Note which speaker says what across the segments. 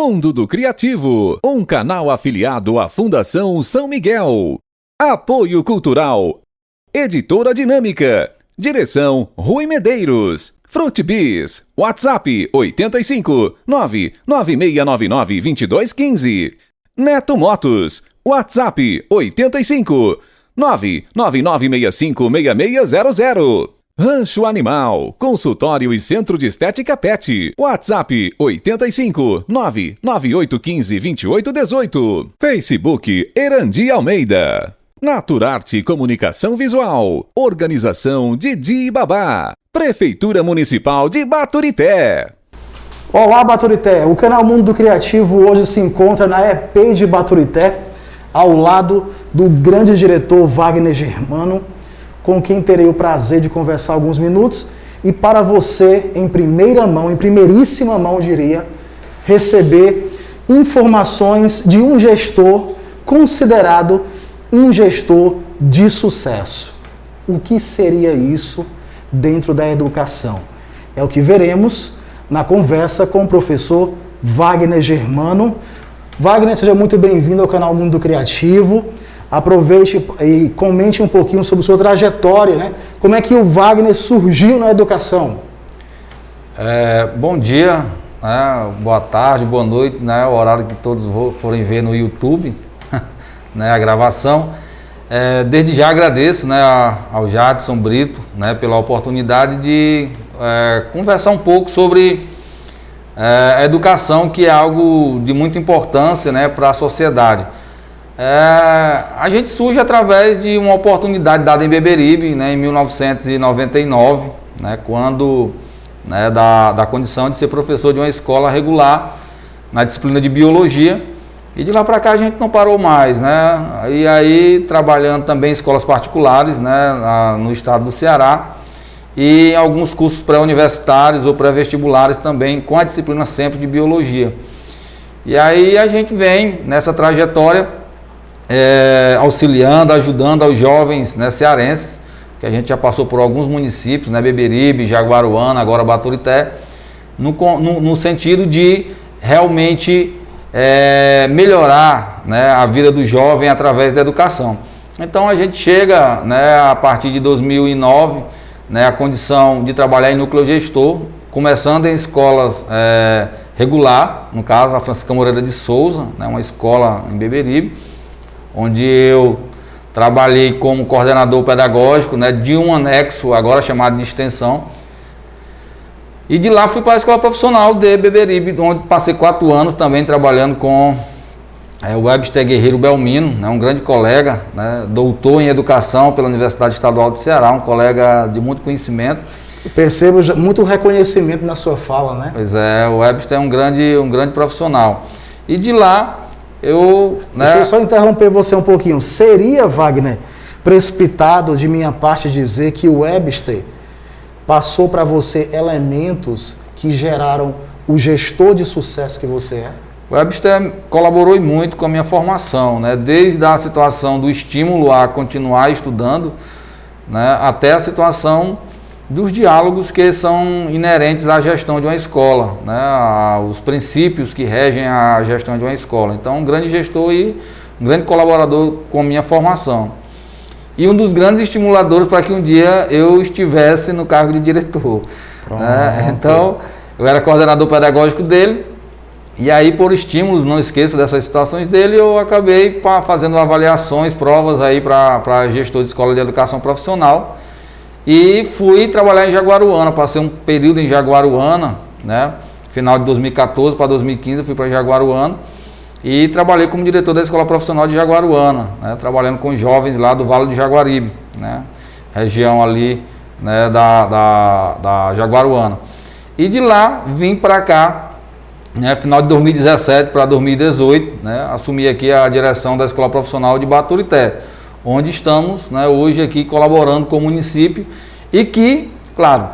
Speaker 1: Mundo do Criativo, um canal afiliado à Fundação São Miguel. Apoio Cultural. Editora Dinâmica. Direção Rui Medeiros. Frutibis. WhatsApp 85 99699 2215. Neto Motos. WhatsApp 85 99965 6600. Rancho Animal, consultório e centro de estética pet. WhatsApp 85 99815 2818. Facebook Erandi Almeida. Naturarte Comunicação Visual. Organização Didi e Babá. Prefeitura Municipal de Baturité.
Speaker 2: Olá, Baturité. O canal Mundo do Criativo hoje se encontra na EP de Baturité, ao lado do grande diretor Wagner Germano, com quem terei o prazer de conversar alguns minutos e para você, em primeira mão, em primeiríssima mão, diria, receber informações de um gestor considerado um gestor de sucesso. O que seria isso dentro da educação? É o que veremos na conversa com o professor Wagner Germano. Wagner, seja muito bem-vindo ao canal Mundo Criativo. Aproveite e comente um pouquinho sobre sua trajetória, né? Como é que o Wagner surgiu na educação?
Speaker 3: Bom dia, né? Boa tarde, boa noite, né? O horário que todos forem ver no YouTube, né? A gravação. Desde já agradeço, né, ao Jadson Brito, né, pela oportunidade de conversar um pouco sobre a educação, que é algo de muita importância, né, para a sociedade. A gente surge através de uma oportunidade dada em Beberibe, né, em 1999, né, quando, né, da condição de ser professor de uma escola regular na disciplina de biologia, e de lá para cá a gente não parou mais, né, e aí trabalhando também em escolas particulares, né, no estado do Ceará, e em alguns cursos pré-universitários ou pré-vestibulares também, com a disciplina sempre de biologia. E aí a gente vem nessa trajetória auxiliando, ajudando aos jovens, né, cearenses, que a gente já passou por alguns municípios, né, Beberibe, Jaguaruana, agora Baturité, no sentido de realmente melhorar, né, a vida do jovem através da educação. Então a gente chega, né, a partir de 2009, né, a condição de trabalhar em núcleo gestor, começando em escolas regular, no caso a Francisca Moreira de Souza, né, uma escola em Beberibe, onde eu trabalhei como coordenador pedagógico, né, de um anexo, agora chamado de extensão. E de lá fui para a escola profissional de Beberibe, onde passei 4 anos também trabalhando com o Webster Guerreiro Belmino, né, um grande colega, né, doutor em educação pela Universidade Estadual do Ceará, um colega de muito conhecimento.
Speaker 2: Eu percebo muito reconhecimento na sua fala, né?
Speaker 3: Pois é, o Webster é um grande profissional. E de lá
Speaker 2: Deixa eu só interromper você um pouquinho. Seria, Wagner, precipitado de minha parte dizer que o Webster passou para você elementos que geraram o gestor de sucesso que você é?
Speaker 3: O Webster colaborou muito com a minha formação, né? Desde a situação do estímulo a continuar estudando, né, até a situação dos diálogos que são inerentes à gestão de uma escola, né, os princípios que regem a gestão de uma escola. Então, um grande gestor e um grande colaborador com a minha formação. E um dos grandes estimuladores para que um dia eu estivesse no cargo de diretor. Né? Então, eu era coordenador pedagógico dele, e aí, por estímulos, não esqueço dessas situações dele, eu acabei fazendo avaliações, provas aí para gestor de escola de educação profissional. E fui trabalhar em Jaguaruana, passei um período em Jaguaruana, né? Final de 2014 para 2015 eu fui para Jaguaruana e trabalhei como diretor da Escola Profissional de Jaguaruana, né? Trabalhando com jovens lá do Vale do Jaguaribe, né? Região ali, né, da Jaguaruana. E de lá vim para cá, né, final de 2017 para 2018, né? Assumi aqui a direção da Escola Profissional de Baturité, onde estamos, né, hoje aqui colaborando com o município e que, claro,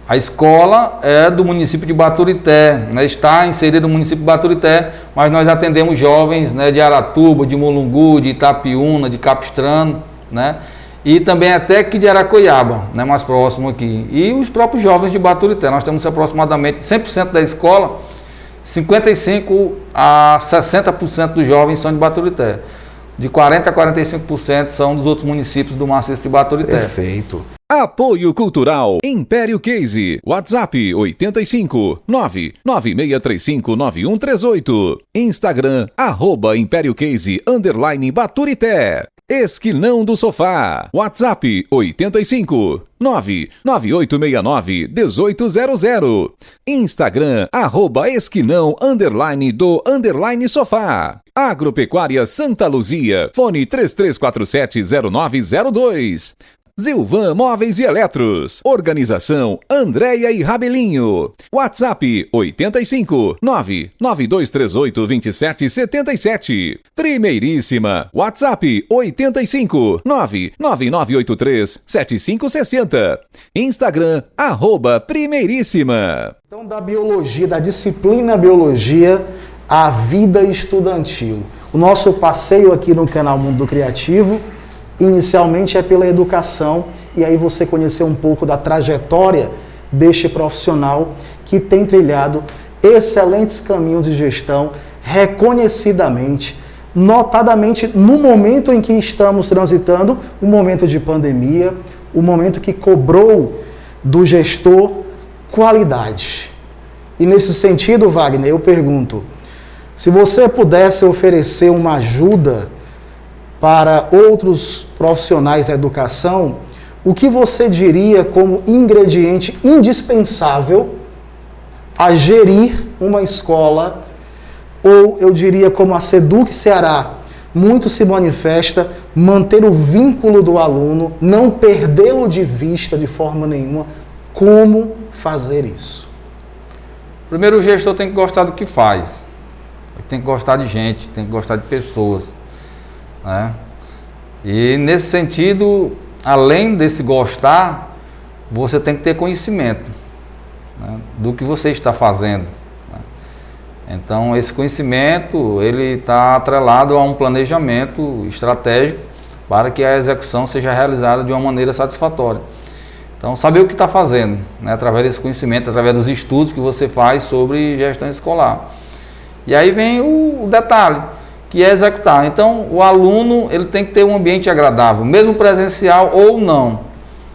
Speaker 3: a escola é do município de Baturité, né, está inserida no município de Baturité, mas nós atendemos jovens, né, de Aratuba, de Mulungu, de Itapiúna, de Capistrano, né, e também até aqui de Aracoiaba, né, mais próximo aqui, e os próprios jovens de Baturité. Nós temos aproximadamente 100% da escola 55% a 60% dos jovens são de Baturité. De 40% a 45% são dos outros municípios do maciço de Baturité.
Speaker 2: Perfeito.
Speaker 1: Apoio Cultural Império Case. WhatsApp 85 99635 9138. Instagram Império Case _Baturité. Esquinão do Sofá. WhatsApp 85 99869 1800. Instagram @esquinão _ sofá. Agropecuária Santa Luzia. Fone 33470902. Zilvan Móveis e Eletros. Organização Andréia e Rabelinho. WhatsApp 85 99238 2777. Primeiríssima. WhatsApp 85 99983 7560. Instagram @primeiríssima.
Speaker 2: Então, da biologia, da disciplina biologia, à vida estudantil. O nosso passeio aqui no canal Mundo Criativo inicialmente é pela educação, e aí você conhecer um pouco da trajetória deste profissional que tem trilhado excelentes caminhos de gestão, reconhecidamente, notadamente no momento em que estamos transitando, o momento de pandemia, o momento que cobrou do gestor qualidade. E nesse sentido, Wagner, eu pergunto, se você pudesse oferecer uma ajuda para outros profissionais da educação, o que você diria como ingrediente indispensável a gerir uma escola, ou eu diria como a Seduc Ceará muito se manifesta, manter o vínculo do aluno, não perdê-lo de vista de forma nenhuma, como fazer isso?
Speaker 3: Primeiro, o gestor tem que gostar do que faz, tem que gostar de gente, tem que gostar de pessoas, né? E nesse sentido, além desse gostar, você tem que ter conhecimento, né, do que você está fazendo, né? Então esse conhecimento ele está atrelado a um planejamento estratégico para que a execução seja realizada de uma maneira satisfatória. Então saber o que está fazendo, né, através desse conhecimento, através dos estudos que você faz sobre gestão escolar. E aí vem o detalhe, que é executar. Então, o aluno ele tem que ter um ambiente agradável, mesmo presencial ou não.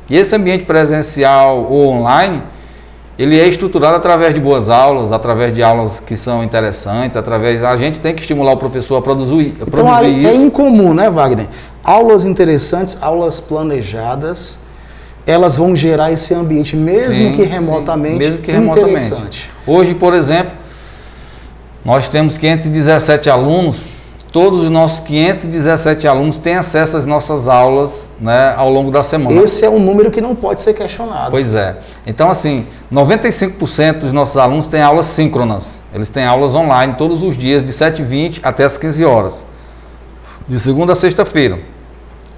Speaker 3: E esse ambiente presencial ou online, ele é estruturado através de boas aulas, através de aulas que são interessantes, a gente tem que estimular o professor a produzir
Speaker 2: então,
Speaker 3: isso.
Speaker 2: É incomum, né, Wagner? Aulas interessantes, aulas planejadas, elas vão gerar esse ambiente, mesmo que remotamente, interessante.
Speaker 3: Hoje, por exemplo, nós temos 517 alunos. Todos os nossos 517 alunos têm acesso às nossas aulas, né, ao longo da semana.
Speaker 2: Esse é um número que não pode ser questionado.
Speaker 3: Pois é. Então, assim, 95% dos nossos alunos têm aulas síncronas. Eles têm aulas online todos os dias, de 7h20 até as 15 horas, de segunda a sexta-feira.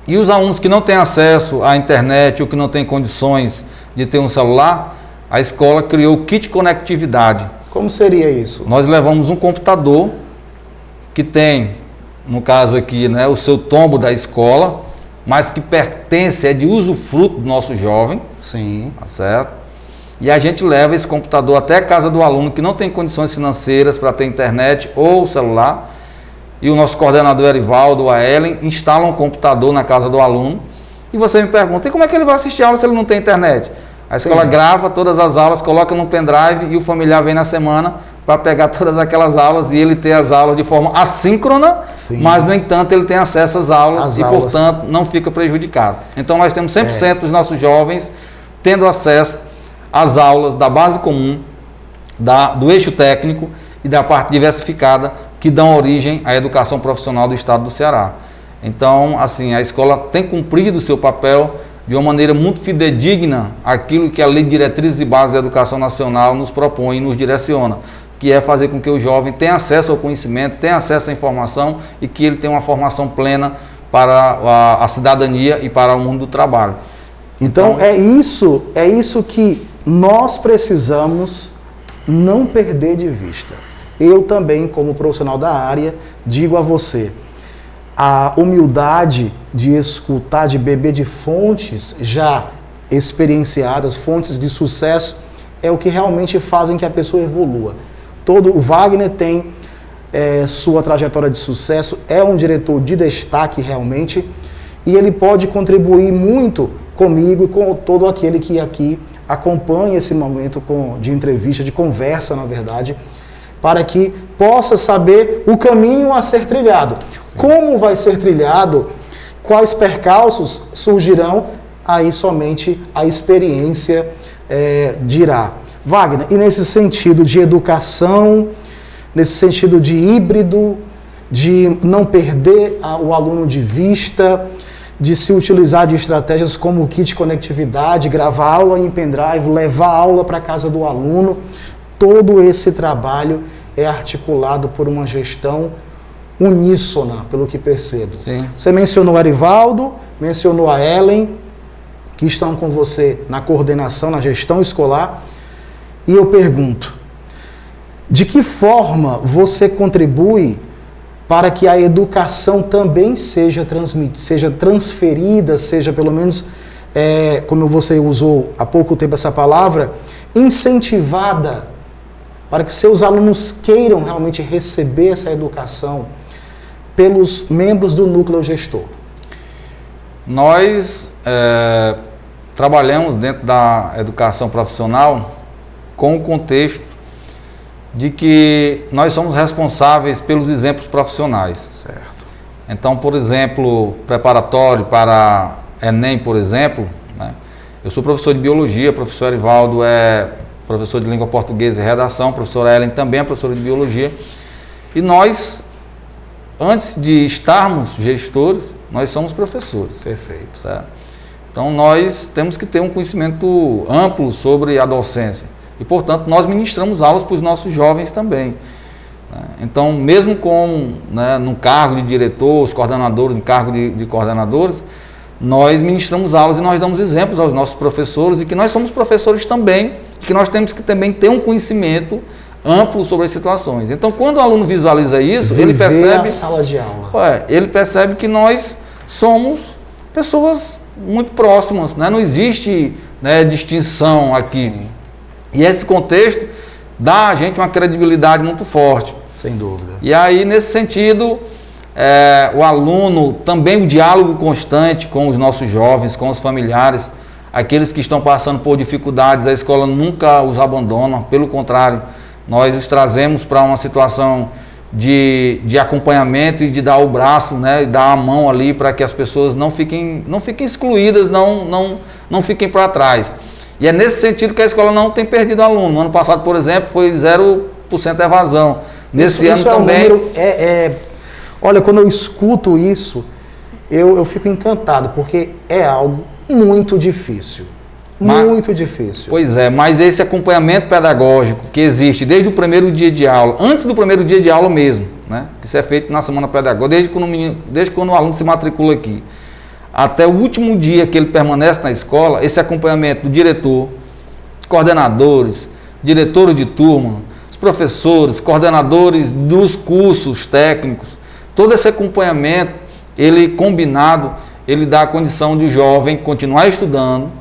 Speaker 3: E os alunos que não têm acesso à internet ou que não têm condições de ter um celular, a escola criou o kit conectividade.
Speaker 2: Como seria isso?
Speaker 3: Nós levamos um computador que tem, no caso aqui, né, o seu tombo da escola, mas que pertence, é de usufruto do nosso jovem.
Speaker 2: Sim.
Speaker 3: Tá certo? E a gente leva esse computador até a casa do aluno que não tem condições financeiras para ter internet ou celular. E o nosso coordenador Erivaldo, a Ellen, instala um computador na casa do aluno. E você me pergunta, e como é que ele vai assistir a aula se ele não tem internet? A escola grava todas as aulas, coloca no pendrive e o familiar vem na semana para pegar todas aquelas aulas e ele ter as aulas de forma assíncrona, mas, no entanto, ele tem acesso às aulas portanto, não fica prejudicado. Então, nós temos 100% dos nossos jovens tendo acesso às aulas da base comum, do eixo técnico e da parte diversificada que dão origem à educação profissional do Estado do Ceará. Então, assim, a escola tem cumprido o seu papel de uma maneira muito fidedigna àquilo que a Lei de Diretrizes e Bases da Educação Nacional nos propõe e nos direciona, que é fazer com que o jovem tenha acesso ao conhecimento, tenha acesso à informação e que ele tenha uma formação plena para a cidadania e para o mundo do trabalho.
Speaker 2: Então é isso que nós precisamos não perder de vista. Eu também, como profissional da área, digo a você, a humildade de escutar, de beber de fontes já experienciadas, fontes de sucesso, é o que realmente fazem que a pessoa evolua. O Wagner tem sua trajetória de sucesso, é um diretor de destaque realmente, e ele pode contribuir muito comigo e com todo aquele que aqui acompanha esse momento de entrevista, de conversa, na verdade, para que possa saber o caminho a ser trilhado. Sim. Como vai ser trilhado, quais percalços surgirão, aí somente a experiência dirá. Wagner, e nesse sentido de educação, nesse sentido de híbrido, de não perder o aluno de vista, de se utilizar de estratégias como o kit conectividade, gravar aula em pendrive, levar a aula para a casa do aluno, todo esse trabalho é articulado por uma gestão uníssona, pelo que percebo.
Speaker 3: Sim.
Speaker 2: Você mencionou o Arivaldo, mencionou a Ellen, que estão com você na coordenação, na gestão escolar, e eu pergunto, de que forma você contribui para que a educação também seja transferida, seja pelo menos, como você usou há pouco tempo essa palavra, incentivada, para que seus alunos queiram realmente receber essa educação pelos membros do núcleo gestor?
Speaker 3: Nós trabalhamos dentro da educação profissional com o contexto de que nós somos responsáveis pelos exemplos profissionais.
Speaker 2: Certo.
Speaker 3: Então, por exemplo, preparatório para Enem, por exemplo, né? Eu sou professor de biologia, professor Arivaldo é professor de língua portuguesa e redação, professora Ellen também é professora de biologia, e nós, antes de estarmos gestores, nós somos professores.
Speaker 2: Perfeito.
Speaker 3: Certo? Então, nós temos que ter um conhecimento amplo sobre a docência. E, portanto, nós ministramos aulas para os nossos jovens também. Então, mesmo no cargo de diretor, os coordenadores, em cargo de coordenadores, nós ministramos aulas e nós damos exemplos aos nossos professores de que nós somos professores também, e que nós temos que também ter um conhecimento amplo sobre as situações. Então, quando o aluno visualiza isso, ele percebe...
Speaker 2: a sala de aula.
Speaker 3: Ele percebe que nós somos pessoas muito próximas, né? Não existe distinção aqui.
Speaker 2: Sim.
Speaker 3: E esse contexto dá a gente uma credibilidade muito forte.
Speaker 2: Sem dúvida.
Speaker 3: E aí, nesse sentido, o aluno, também o diálogo constante com os nossos jovens, com os familiares, aqueles que estão passando por dificuldades, a escola nunca os abandona, pelo contrário, nós os trazemos para uma situação de acompanhamento e de dar o braço, né, e dar a mão ali para que as pessoas não fiquem excluídas, não fiquem para trás. E é nesse sentido que a escola não tem perdido aluno. No ano passado, por exemplo, foi 0% evasão. Nesse ano também...
Speaker 2: Um número, olha, quando eu escuto isso, eu fico encantado, porque é algo muito difícil. Muito difícil.
Speaker 3: Pois é, mas esse acompanhamento pedagógico que existe desde o primeiro dia de aula, antes do primeiro dia de aula mesmo, né? Isso é feito na semana pedagógica, desde quando o aluno se matricula aqui, até o último dia que ele permanece na escola, esse acompanhamento do diretor, coordenadores, diretores de turma, os professores, coordenadores dos cursos técnicos, todo esse acompanhamento, ele combinado, ele dá a condição de o jovem continuar estudando,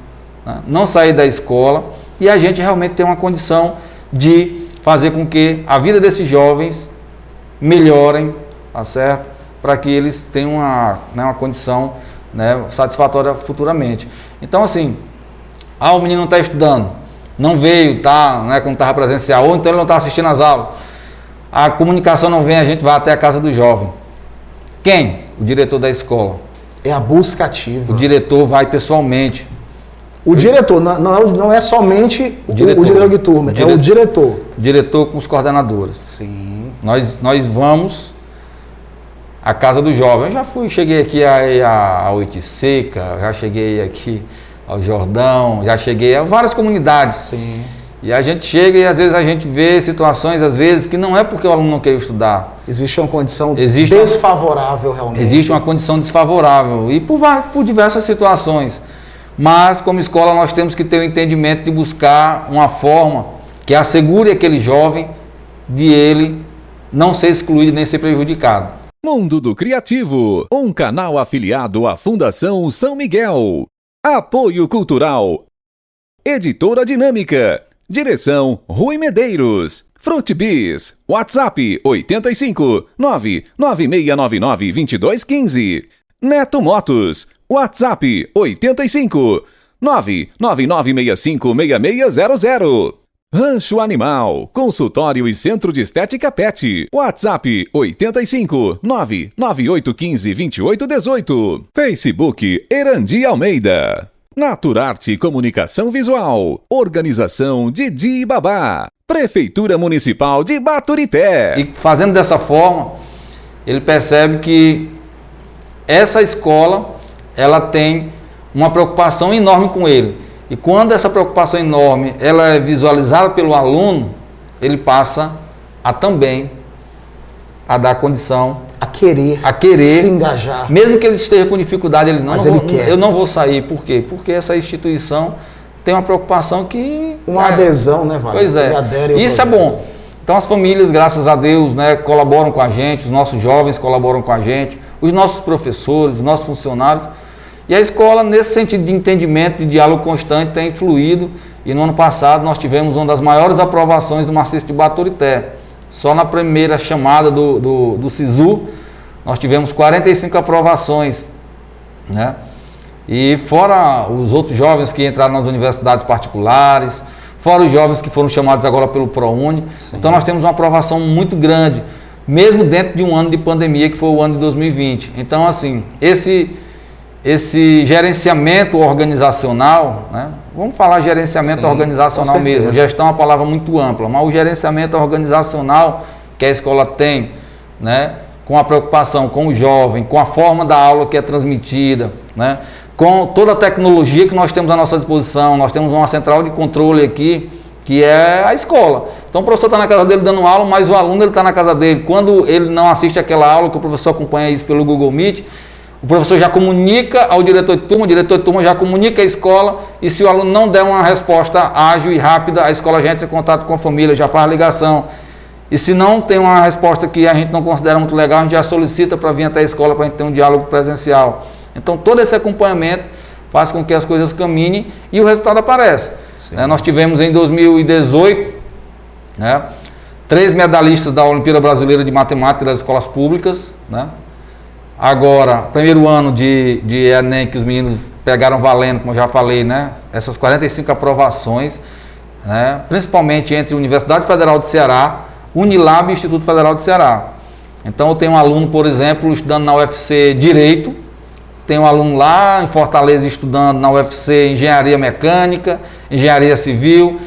Speaker 3: né, não sair da escola, e a gente realmente tem uma condição de fazer com que a vida desses jovens melhorem, tá certo? Para que eles tenham uma condição, né, satisfatória futuramente. Então, assim, o menino não está estudando, não veio, quando estava presencial, ou então ele não está assistindo às aulas, a comunicação não vem, a gente vai até a casa do jovem. Quem? O diretor da escola.
Speaker 2: É a busca ativa.
Speaker 3: O diretor vai pessoalmente.
Speaker 2: O diretor, não é somente o diretor de turma, é o diretor.
Speaker 3: Diretor com os coordenadores.
Speaker 2: Sim.
Speaker 3: Nós vamos à casa do jovem. Eu já cheguei aqui a Oitiseca, já cheguei aqui ao Jordão, já cheguei a várias comunidades.
Speaker 2: Sim.
Speaker 3: E a gente chega e às vezes a gente vê situações, às vezes, que não é porque o aluno não quer estudar.
Speaker 2: Existe uma condição desfavorável realmente.
Speaker 3: Existe uma condição desfavorável e por diversas situações. Mas, como escola, nós temos que ter o entendimento de buscar uma forma que assegure aquele jovem de ele não ser excluído nem ser prejudicado.
Speaker 1: Mundo do Criativo, um canal afiliado à Fundação São Miguel. Apoio Cultural. Editora Dinâmica. Direção Rui Medeiros. Frutibis, WhatsApp 85 99699 2215. Neto Motos, WhatsApp 85 99965 6600. Rancho Animal, consultório e centro de estética pet. WhatsApp 85 99815 2818. Facebook Erandi Almeida. Naturarte Comunicação Visual. Organização Didi e Babá. Prefeitura Municipal de Baturité.
Speaker 3: E fazendo dessa forma, ele percebe que essa escola, ela tem uma preocupação enorme com ele. E quando essa preocupação enorme ela é visualizada pelo aluno, ele passa a também a dar condição
Speaker 2: A querer se engajar.
Speaker 3: Mesmo que ele esteja com dificuldade, ele
Speaker 2: quer.
Speaker 3: Eu não vou sair. Por quê? Porque essa instituição tem uma preocupação que...
Speaker 2: Uma adesão, né, Wagner?
Speaker 3: Pois é. E isso é bom. Então as famílias, graças a Deus, né, colaboram com a gente, os nossos jovens colaboram com a gente, os nossos professores, os nossos funcionários. E a escola, nesse sentido de entendimento, de diálogo constante, tem fluído. E no ano passado nós tivemos uma das maiores aprovações do Marxista de Baturité. Só na primeira chamada do SISU, nós tivemos 45 aprovações, né? E fora os outros jovens que entraram nas universidades particulares, fora os jovens que foram chamados agora pelo ProUni. Sim. Então nós temos uma aprovação muito grande, mesmo dentro de um ano de pandemia, que foi o ano de 2020. Então, assim, esse gerenciamento organizacional, né? Vamos falar gerenciamento organizacional mesmo, gestão é uma palavra muito ampla, mas o gerenciamento organizacional que a escola tem, né? Com a preocupação com o jovem, com a forma da aula que é transmitida, né? Com toda a tecnologia que nós temos à nossa disposição. Nós temos uma central de controle aqui, que é a escola. Então o professor está na casa dele dando aula, mas o aluno está na casa dele. Quando ele não assiste aquela aula, que o professor acompanha isso pelo Google Meet, o professor já comunica ao diretor de turma, o diretor de turma já comunica à escola, e se o aluno não der uma resposta ágil e rápida, a escola já entra em contato com a família, já faz a ligação. E se não tem uma resposta que a gente não considera muito legal, a gente já solicita para vir até a escola para a gente ter um diálogo presencial. Então todo esse acompanhamento faz com que as coisas caminhem e o resultado aparece. Nós tivemos em 2018, né, 3 medalhistas da Olimpíada Brasileira de Matemática das escolas públicas, né? Agora, primeiro ano de Enem, que os meninos pegaram valendo, como eu já falei, né? Essas 45 aprovações, né? Principalmente entre a Universidade Federal do Ceará, Unilab e Instituto Federal do Ceará. Então eu tenho um aluno, por exemplo, estudando na UFC Direito, tem um aluno lá em Fortaleza estudando na UFC Engenharia Mecânica, Engenharia Civil,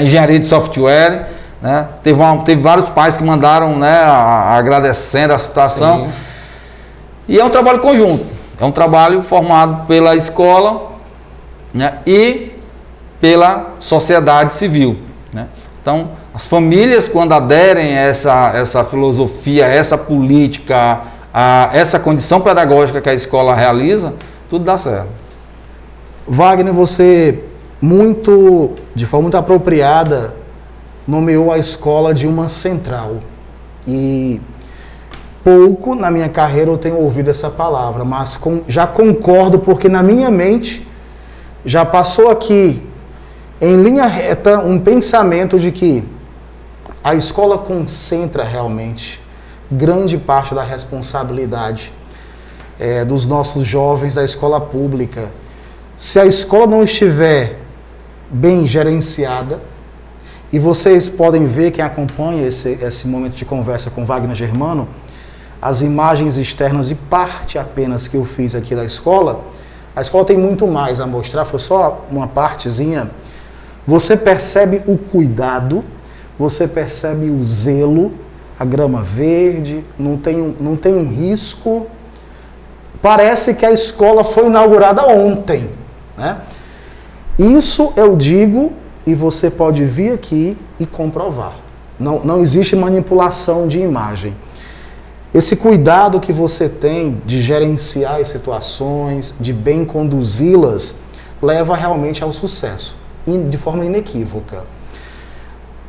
Speaker 3: Engenharia de Software, né? Teve vários pais que mandaram, né, agradecendo a situação. Sim. E é um trabalho conjunto, é um trabalho formado pela escola, né, e pela sociedade civil, né? Então, as famílias, quando aderem a essa filosofia, a essa política, a essa condição pedagógica que a escola realiza, tudo dá certo.
Speaker 2: Wagner, você de forma muito apropriada, nomeou a escola de uma central. E pouco na minha carreira eu tenho ouvido essa palavra, mas já concordo, porque na minha mente já passou aqui em linha reta um pensamento de que a escola concentra realmente grande parte da responsabilidade dos nossos jovens da escola pública. Se a escola não estiver bem gerenciada, e vocês podem ver, quem acompanha esse momento de conversa com Wagner Germano, as imagens externas e parte apenas que eu fiz aqui da escola, a escola tem muito mais a mostrar, foi só uma partezinha. Você percebe o cuidado, você percebe o zelo, a grama verde, não tem um risco. Parece que a escola foi inaugurada ontem, né? Isso eu digo, e você pode vir aqui e comprovar. Não existe manipulação de imagem. Esse cuidado que você tem de gerenciar as situações, de bem conduzi-las, leva realmente ao sucesso, de forma inequívoca.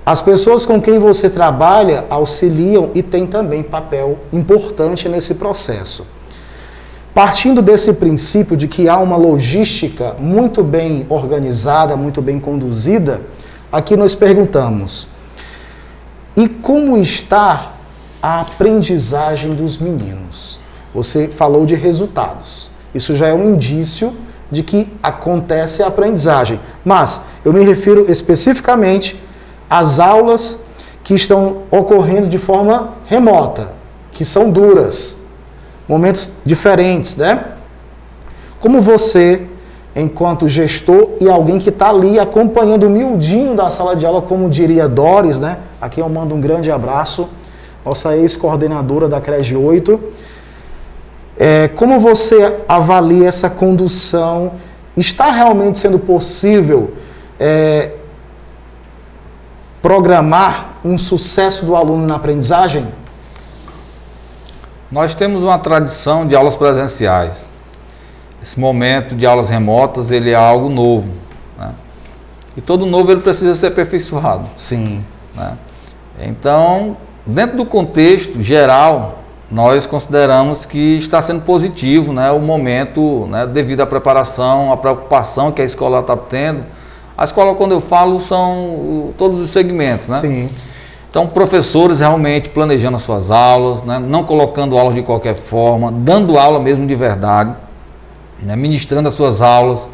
Speaker 2: As pessoas com quem você trabalha auxiliam e têm também papel importante nesse processo. Partindo desse princípio de que há uma logística muito bem organizada, muito bem conduzida, aqui nós perguntamos: E como está a aprendizagem dos meninos? Você falou de resultados. Isso já é um indício de que acontece a aprendizagem. Mas eu me refiro especificamente às aulas que estão ocorrendo de forma remota, que são duras, momentos diferentes, né? Como você, enquanto gestor e alguém que está ali acompanhando o miudinho da sala de aula, como diria Doris, né? Aqui eu mando um grande abraço, nossa ex-coordenadora da CREG 8. Como você avalia essa condução? Está realmente sendo possível programar um sucesso do aluno na aprendizagem?
Speaker 3: Nós temos uma tradição de aulas presenciais. Esse momento de aulas remotas, ele é algo novo, né? E todo novo ele precisa ser aperfeiçoado.
Speaker 2: Sim.
Speaker 3: Né? Então, dentro do contexto geral, nós consideramos que está sendo positivo, né, o momento, né, devido à preparação, à preocupação que a escola está tendo. A escola, quando eu falo, são todos os segmentos, né?
Speaker 2: Sim.
Speaker 3: Então, professores realmente planejando as suas aulas, né, não colocando aulas de qualquer forma, dando aula mesmo de verdade, né, ministrando as suas aulas,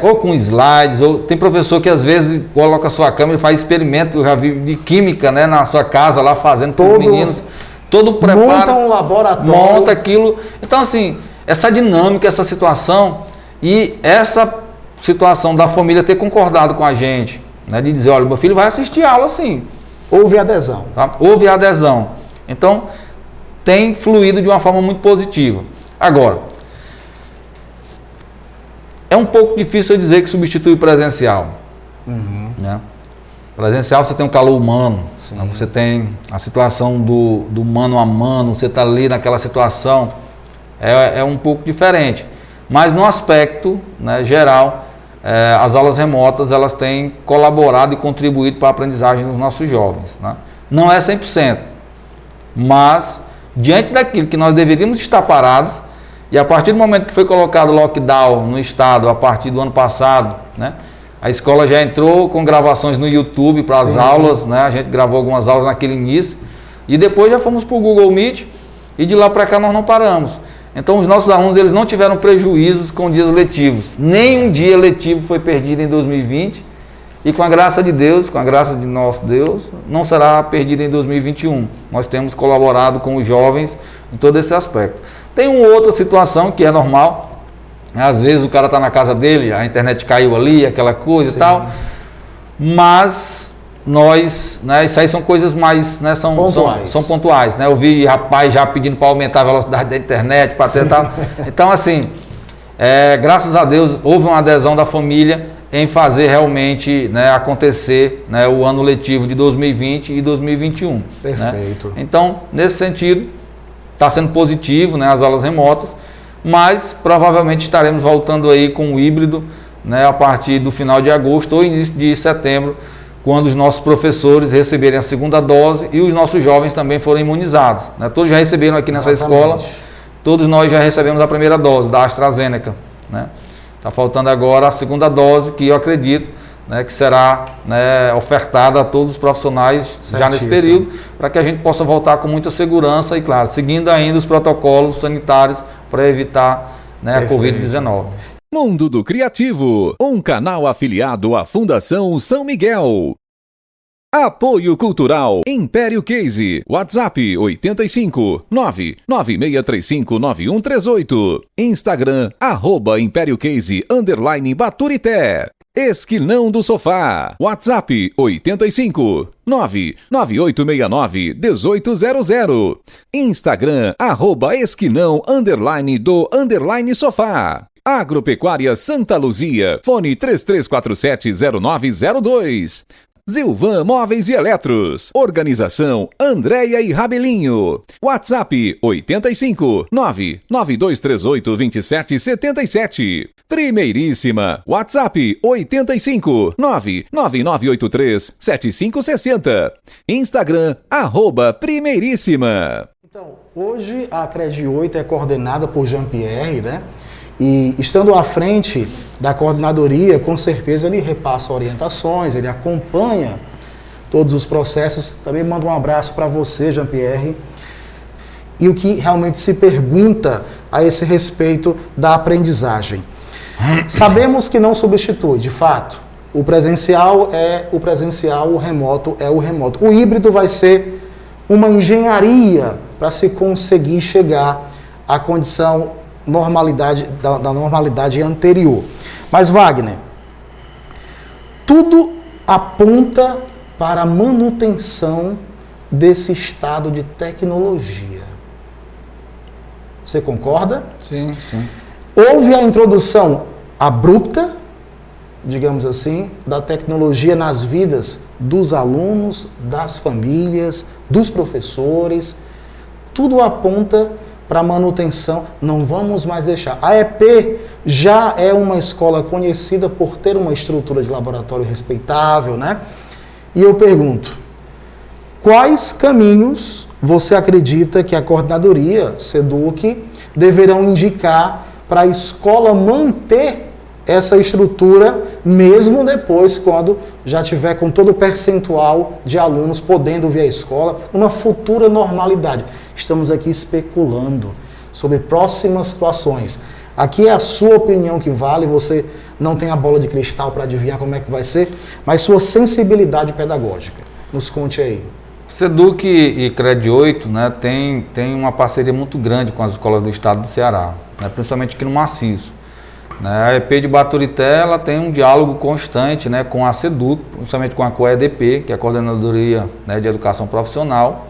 Speaker 3: ou com slides, ou tem professor que às vezes coloca a sua câmera e faz experimento, eu já vi, de química, né, na sua casa lá fazendo com os meninos. Todo preparo,
Speaker 2: monta um laboratório,
Speaker 3: monta aquilo. Então, assim, essa dinâmica, essa situação, e essa situação da família ter concordado com a gente, né, de dizer, olha, meu filho vai assistir a aula sim.
Speaker 2: Houve adesão.
Speaker 3: Tá? Houve adesão. Então, tem fluído de uma forma muito positiva. Agora, é um pouco difícil eu dizer que substitui o presencial. Né? Presencial você tem um calor humano, né? Você tem a situação do mano a mano, você está ali naquela situação, é um pouco diferente. Mas no aspecto, né, geral, as aulas remotas elas têm colaborado e contribuído para a aprendizagem dos nossos jovens. Né? Não é 100%, mas diante daquilo que nós deveríamos estar parados, e a partir do momento que foi colocado o lockdown no estado, a partir do ano passado, né, a escola já entrou com gravações no YouTube para as aulas, né? A gente gravou algumas aulas naquele início e depois já fomos para o Google Meet e de lá para cá nós não paramos. Então os nossos alunos eles não tiveram prejuízos com dias letivos. Nem um dia letivo foi perdido em 2020 e com a graça de Deus, com a graça de nosso Deus, não será perdido em 2021. Nós temos colaborado com os jovens em todo esse aspecto. Tem uma outra situação que é normal. Às vezes o cara está na casa dele, a internet caiu ali, aquela coisa e tal. Mas nós, né, isso aí são coisas mais, né, são pontuais. Né? Eu vi rapaz já pedindo para aumentar a velocidade da internet, para tentar. Então, assim, graças a Deus houve uma adesão da família em fazer realmente, né, acontecer, né, o ano letivo de 2020 e 2021.
Speaker 2: Perfeito.
Speaker 3: Né? Então, nesse sentido, está sendo positivo, né, as aulas remotas. Mas provavelmente estaremos voltando aí com o híbrido, né, a partir do final de agosto ou início de setembro, quando os nossos professores receberem a segunda dose e os nossos jovens também forem imunizados. Né? Todos já receberam aqui nessa escola, todos nós já recebemos a primeira dose da AstraZeneca. Né? Está faltando agora a segunda dose, que eu acredito, né, que será, né, ofertada a todos os profissionais já nesse período, para que a gente possa voltar com muita segurança e, claro, seguindo ainda os protocolos sanitários para evitar, né, a Covid-19.
Speaker 1: Mundo do Criativo, um canal afiliado à Fundação São Miguel. Apoio Cultural Império Case, WhatsApp 85 99635 9138, Instagram @Império Case _Baturité. Esquinão do Sofá, WhatsApp 85 99869 1800, Instagram @Esquinão _ Sofá. Agropecuária Santa Luzia, fone 33470902. Zilvan Móveis e Eletros. Organização Andréia e Rabelinho. WhatsApp 85 99238 2777. Primeiríssima. WhatsApp 85 99983 7560. Instagram @Primeiríssima.
Speaker 2: Então, hoje a CREG 8 é coordenada por Jean-Pierre, né? E estando à frente da coordenadoria, com certeza ele repassa orientações, ele acompanha todos os processos. Também mando um abraço para você, Jean-Pierre. E o que realmente se pergunta a esse respeito da aprendizagem. Sabemos que não substitui, de fato. O presencial é o presencial, o remoto é o remoto. O híbrido vai ser uma engenharia para se conseguir chegar à condição da normalidade anterior. Mas, Wagner, tudo aponta para a manutenção desse estado de tecnologia. Você concorda?
Speaker 3: Sim, sim.
Speaker 2: Houve a introdução abrupta, digamos assim, da tecnologia nas vidas dos alunos, das famílias, dos professores. Tudo aponta para a manutenção. Não vamos mais deixar. A EP já é uma escola conhecida por ter uma estrutura de laboratório respeitável, né? E eu pergunto, quais caminhos você acredita que a coordenadoria, SEDUC, deverão indicar para a escola manter essa estrutura, mesmo depois, quando já tiver com todo o percentual de alunos podendo vir à escola, numa futura normalidade? Estamos aqui especulando sobre próximas situações. Aqui é a sua opinião que vale, você não tem a bola de cristal para adivinhar como é que vai ser, mas sua sensibilidade pedagógica. Nos conte aí.
Speaker 3: SEDUC e CRED 8, né, tem uma parceria muito grande com as escolas do estado do Ceará, né, principalmente aqui no Maciço. Né, a EP de Baturité, ela tem um diálogo constante, né, com a SEDUC, principalmente com a COEDP, que é a Coordenadoria, né, de Educação Profissional,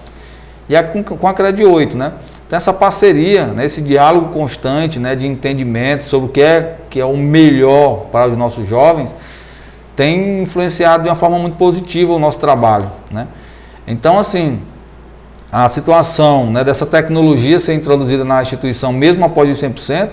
Speaker 3: e com a CRED 8, né. Tem essa parceria, né, esse diálogo constante, né, de entendimento sobre o que é o melhor para os nossos jovens, tem influenciado de uma forma muito positiva o nosso trabalho, né. Então, assim, a situação, né, dessa tecnologia ser introduzida na instituição, mesmo após os 100%,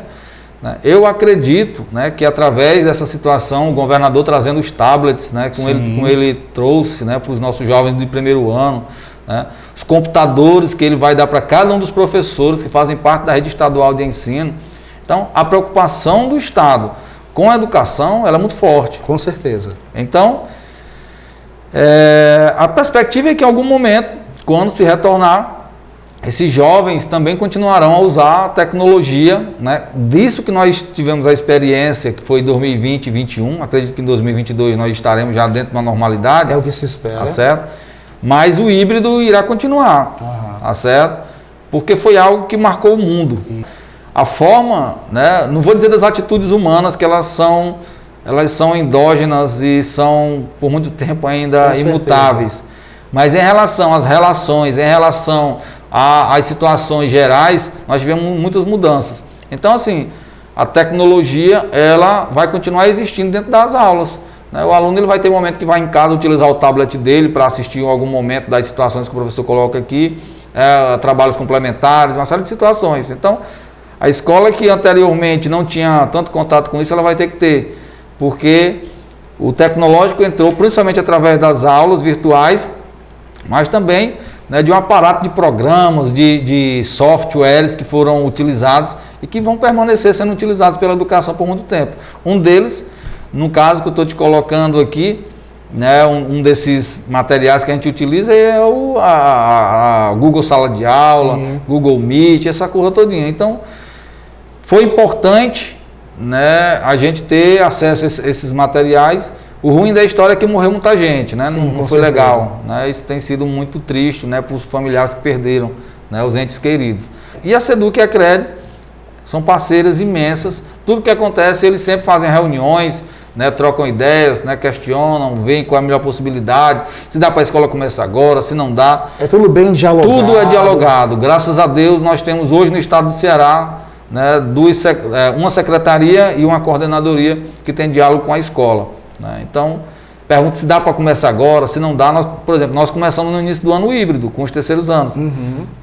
Speaker 3: né, eu acredito, né, que através dessa situação, o governador trazendo os tablets, né, com ele trouxe, né, para os nossos jovens de primeiro ano, né, os computadores que ele vai dar para cada um dos professores que fazem parte da rede estadual de ensino. Então, a preocupação do Estado com a educação, ela é muito forte.
Speaker 2: Com certeza.
Speaker 3: Então, a perspectiva é que em algum momento, quando se retornar, esses jovens também continuarão a usar a tecnologia, né? Disso que nós tivemos a experiência, que foi em 2020 e 2021, acredito que em 2022 nós estaremos já dentro de uma normalidade.
Speaker 2: É o que se espera.
Speaker 3: Tá certo? Mas o híbrido irá continuar, tá certo? Porque foi algo que marcou o mundo. A forma, né? Não vou dizer das atitudes humanas, que elas são endógenas e são, por muito tempo ainda, imutáveis. Mas em relação às relações, em relação às situações gerais, nós tivemos muitas mudanças. Então, assim, a tecnologia, ela vai continuar existindo dentro das aulas, né? O aluno ele vai ter um momento que vai em casa utilizar o tablet dele para assistir em algum momento das situações que o professor coloca aqui, trabalhos complementares, uma série de situações. Então, a escola que anteriormente não tinha tanto contato com isso, ela vai ter que ter, porque o tecnológico entrou principalmente através das aulas virtuais, mas também, né, de um aparato de programas, de softwares que foram utilizados e que vão permanecer sendo utilizados pela educação por muito tempo. Um deles, no caso que eu estou te colocando aqui, né, um desses materiais que a gente utiliza é a Google Sala de Aula, sim, Google Meet, essa coisa todinha. Então, foi importante, né, a gente ter acesso a esses materiais. O ruim da história é que morreu muita gente, né? Sim, não foi legal, né? Isso tem sido muito triste, né, para os familiares que perderam, né, os entes queridos. E a SEDUC e a CRED são parceiras imensas. Tudo que acontece, eles sempre fazem reuniões, né, trocam ideias, né, questionam, veem qual é a melhor possibilidade, se dá para a escola começar agora, se não dá.
Speaker 2: É tudo bem dialogado.
Speaker 3: Tudo é dialogado. Graças a Deus, nós temos hoje no estado do Ceará, né, uma secretaria e uma coordenadoria que tem diálogo com a escola, né? Então, pergunta se dá para começar agora, se não dá. Nós, por exemplo, nós começamos no início do ano híbrido, com os terceiros anos.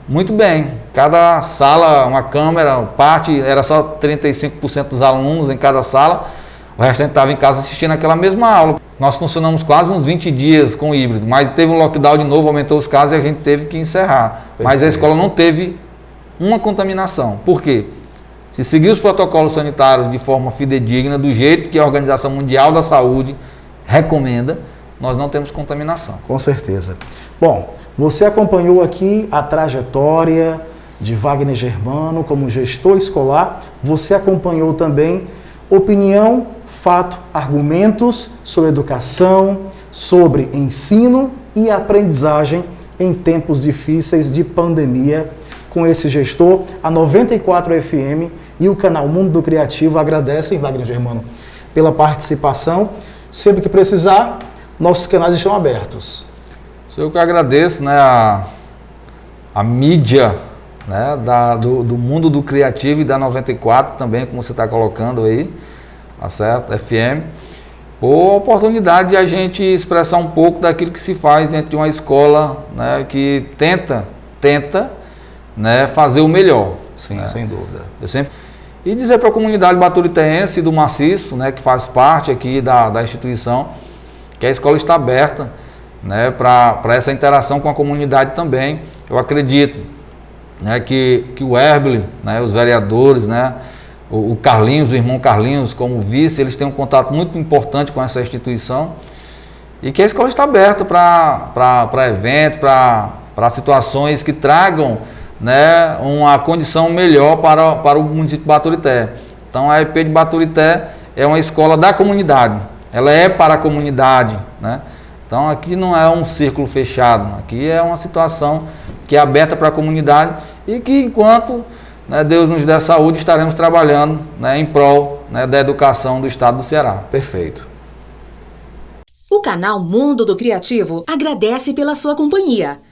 Speaker 3: Muito bem, cada sala, uma câmera, parte, era só 35% dos alunos em cada sala, o restante estava em casa assistindo aquela mesma aula. Nós funcionamos quase uns 20 dias com o híbrido, mas teve um lockdown de novo, aumentou os casos e a gente teve que encerrar. Perfeito. Mas a escola não teve uma contaminação. Por quê? Se seguir os protocolos sanitários de forma fidedigna, do jeito que a Organização Mundial da Saúde recomenda, nós não temos contaminação.
Speaker 2: Com certeza. Bom, você acompanhou aqui a trajetória de Wagner Germano como gestor escolar, você acompanhou também opinião, fato, argumentos sobre educação, sobre ensino e aprendizagem em tempos difíceis de pandemia. Com esse gestor, a 94 FM e o canal Mundo do Criativo agradecem, Wagner Germano, pela participação. Sempre que precisar, nossos canais estão abertos.
Speaker 3: Sou eu que agradeço, né, a mídia, né, do Mundo do Criativo e da 94 também, como você está colocando aí, tá certo? FM, por a oportunidade de a gente expressar um pouco daquilo que se faz dentro de uma escola, né, que tenta, né, fazer o melhor.
Speaker 2: Sim,
Speaker 3: né?
Speaker 2: sem dúvida.
Speaker 3: E dizer para a comunidade baturitense do Maciço, né, que faz parte aqui da instituição, que a escola está aberta, né, para essa interação com a comunidade também. Eu acredito, né, que o Herbli, né, os vereadores, né, o Carlinhos, o irmão Carlinhos, como vice, eles têm um contato muito importante com essa instituição e que a escola está aberta para eventos, para situações que tragam, né, uma condição melhor para o município de Baturité. Então a EP de Baturité é uma escola da comunidade, ela é para a comunidade, né? Então aqui não é um círculo fechado, aqui é uma situação que é aberta para a comunidade e que enquanto, né, Deus nos der saúde, estaremos trabalhando, né, em prol, né, da educação do estado do Ceará.
Speaker 2: Perfeito.
Speaker 4: O canal Mundo do Criativo agradece pela sua companhia.